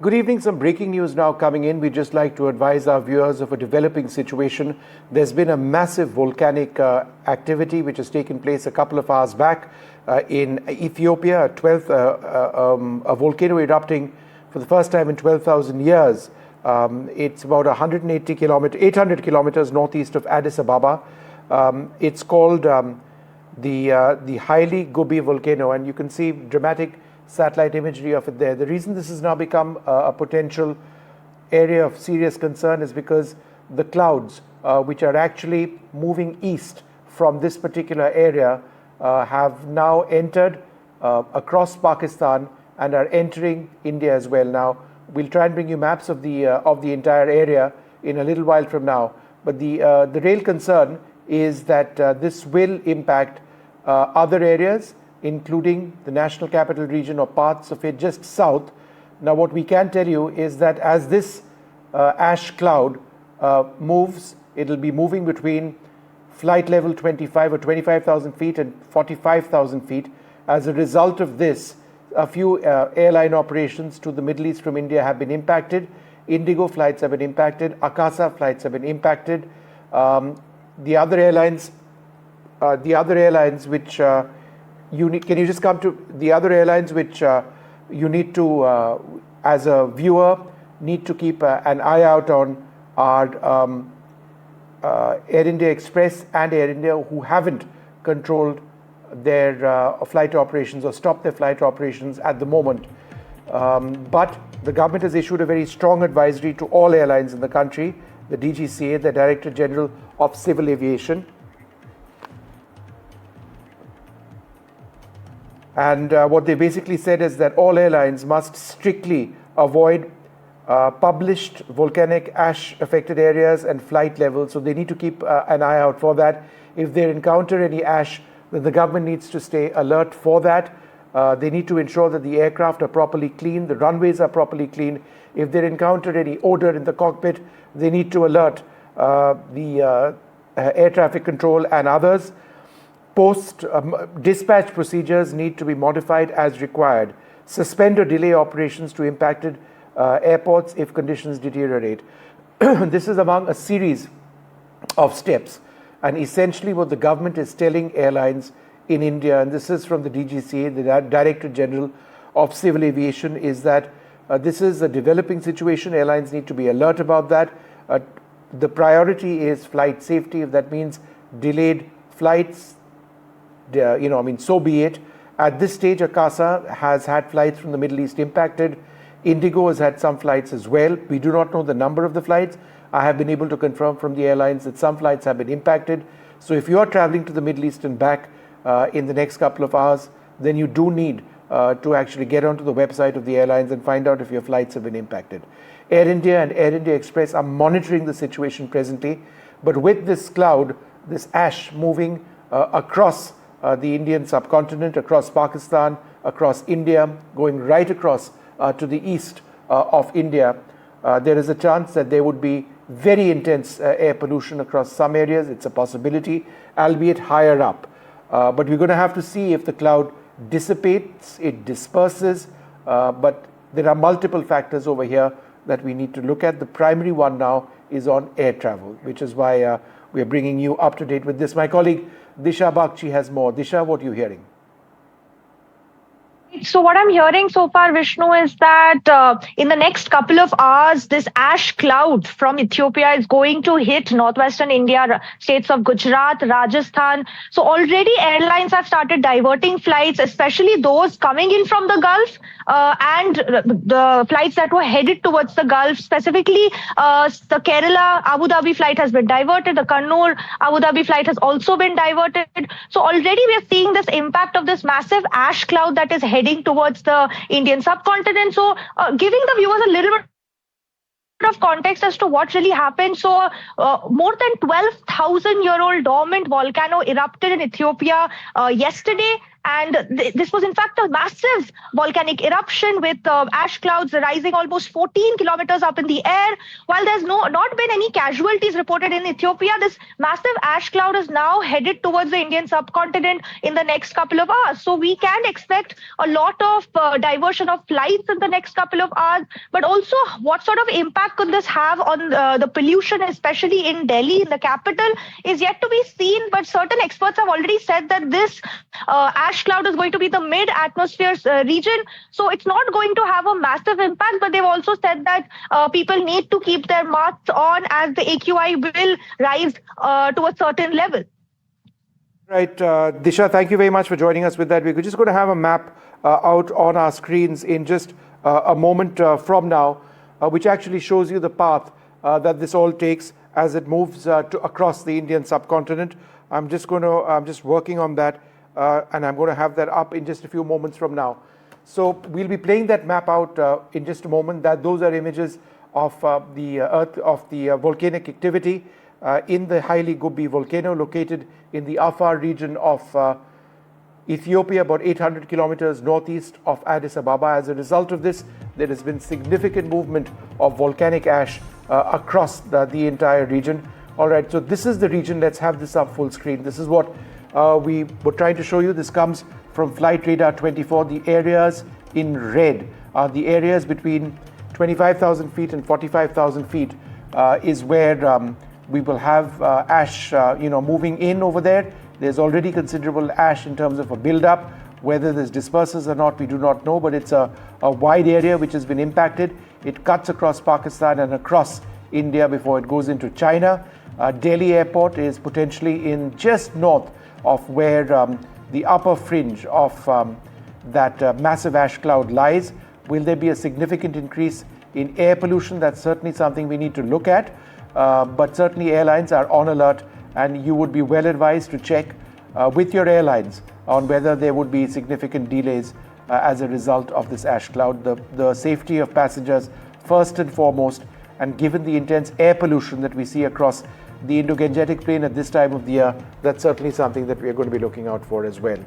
Good evening. Some breaking news now coming in. We'd just like to advise our viewers of a developing situation. There's been a massive volcanic activity which has taken place a couple of hours back in Ethiopia, a volcano erupting for the first time in 12,000 years. It's about 800 kilometers northeast of Addis Ababa. It's called the Hayli Gubbi volcano, and you can see dramatic satellite imagery of it there. The reason this has now become a potential area of serious concern is because the clouds, which are actually moving east from this particular area, have now entered across Pakistan and are entering India as well. Now, we'll try and bring you maps of the entire area in a little while from now. But the real concern is that this will impact other areas, including the National Capital Region or parts of it just south. Now, what we can tell you is that as this ash cloud moves, it'll be moving between flight level 25 or 25,000 feet and 45,000 feet. As a result of this, a few airline operations to the Middle East from India have been impacted. Indigo flights have been impacted. Akasa flights have been impacted. The other airlines which can you just come to the other airlines which you need to, as a viewer, need to keep an eye out on are Air India Express and Air India, who haven't controlled their flight operations or stopped their flight operations at the moment. But the government has issued a very strong advisory to all airlines in the country, the DGCA, the Director General of Civil Aviation. And what they basically said is that all airlines must strictly avoid published volcanic ash affected areas and flight levels. So they need to keep an eye out for that. If they encounter any ash, then the government needs to stay alert for that. They need to ensure that the aircraft are properly cleaned, the runways are properly cleaned. If they encounter any odor in the cockpit, they need to alert the air traffic control and others. Dispatch procedures need to be modified as required. Suspend or delay operations to impacted airports if conditions deteriorate. This is among a series of steps, and essentially what the government is telling airlines in India, and this is from the DGCA, the Director General of Civil Aviation, is that this is a developing situation. Airlines need to be alert about that. The priority is flight safety. If that means delayed flights, so be it. At this stage, Akasa has had flights from the Middle East impacted. Indigo has had some flights as well. We do not know the number of the flights. I have been able to confirm from the airlines that some flights have been impacted. So if you are traveling to the Middle East and back in the next couple of hours, then you do need to actually get onto the website of the airlines and find out if your flights have been impacted. Air India and Air India Express are monitoring the situation presently, but with this cloud, this ash moving across the Indian subcontinent, across Pakistan, across India, going right across to the east of India, there is a chance that there would be very intense air pollution across some areas. It's a possibility, albeit higher up. But we're going to have to see if the cloud dissipates, it disperses, but there are multiple factors over here that we need to look at. The primary one now is on air travel, which is why we are bringing you up to date with this. My colleague Disha Bakshi has more. Disha, what are you hearing? So what I'm hearing so far, Vishnu, is that in the next couple of hours, this ash cloud from Ethiopia is going to hit northwestern India, states of Gujarat, Rajasthan. So already airlines have started diverting flights, especially those coming in from the Gulf and the flights that were headed towards the Gulf. Specifically, the Kerala Abu Dhabi flight has been diverted. The Kannur Abu Dhabi flight has also been diverted. So already we are seeing this impact of this massive ash cloud that is heading towards the Indian subcontinent. So giving the viewers a little bit of context as to what really happened. So more than 12,000-year-old dormant volcano erupted in Ethiopia yesterday. And this was in fact a massive volcanic eruption with ash clouds rising almost 14 kilometers up in the air. While there's not been any casualties reported in Ethiopia, this massive ash cloud is now headed towards the Indian subcontinent in the next couple of hours. So we can expect a lot of diversion of flights in the next couple of hours. But also, what sort of impact could this have on the pollution, especially in Delhi, in the capital, is yet to be seen. But certain experts have already said that this ash cloud is going to be the mid-atmosphere region. So it's not going to have a massive impact, but they've also said that people need to keep their masks on as the AQI will rise to a certain level. Right, Disha, thank you very much for joining us with that. We're just going to have a map out on our screens in just a moment from now, which actually shows you the path that this all takes as it moves across the Indian subcontinent. I'm just working on that, and I'm going to have that up in just a few moments from now. So we'll be playing that map out in just a moment. Those are images of the earth, of the volcanic activity in the Hayli Gubbi volcano, located in the Afar region of Ethiopia, about 800 kilometers northeast of Addis Ababa. As a result of this, there has been significant movement of volcanic ash across the entire region. All right, so this is the region. Let's have this up full screen. This is what we were trying to show you. This comes from Flight Radar 24. The areas in red are the areas between 25,000 feet and 45,000 feet is where we will have ash, moving in over there. There's already considerable ash in terms of a build-up. Whether this disperses or not, we do not know, but it's a wide area which has been impacted. It cuts across Pakistan and across India before it goes into China. Delhi airport is potentially in just north of where the upper fringe of that massive ash cloud lies. Will there be a significant increase in air pollution? That's certainly something we need to look at. But certainly airlines are on alert, and you would be well advised to check with your airlines on whether there would be significant delays as a result of this ash cloud. The safety of passengers first and foremost, and given the intense air pollution that we see across the Indo-Gangetic Plain at this time of the year, that's certainly something that we are going to be looking out for as well.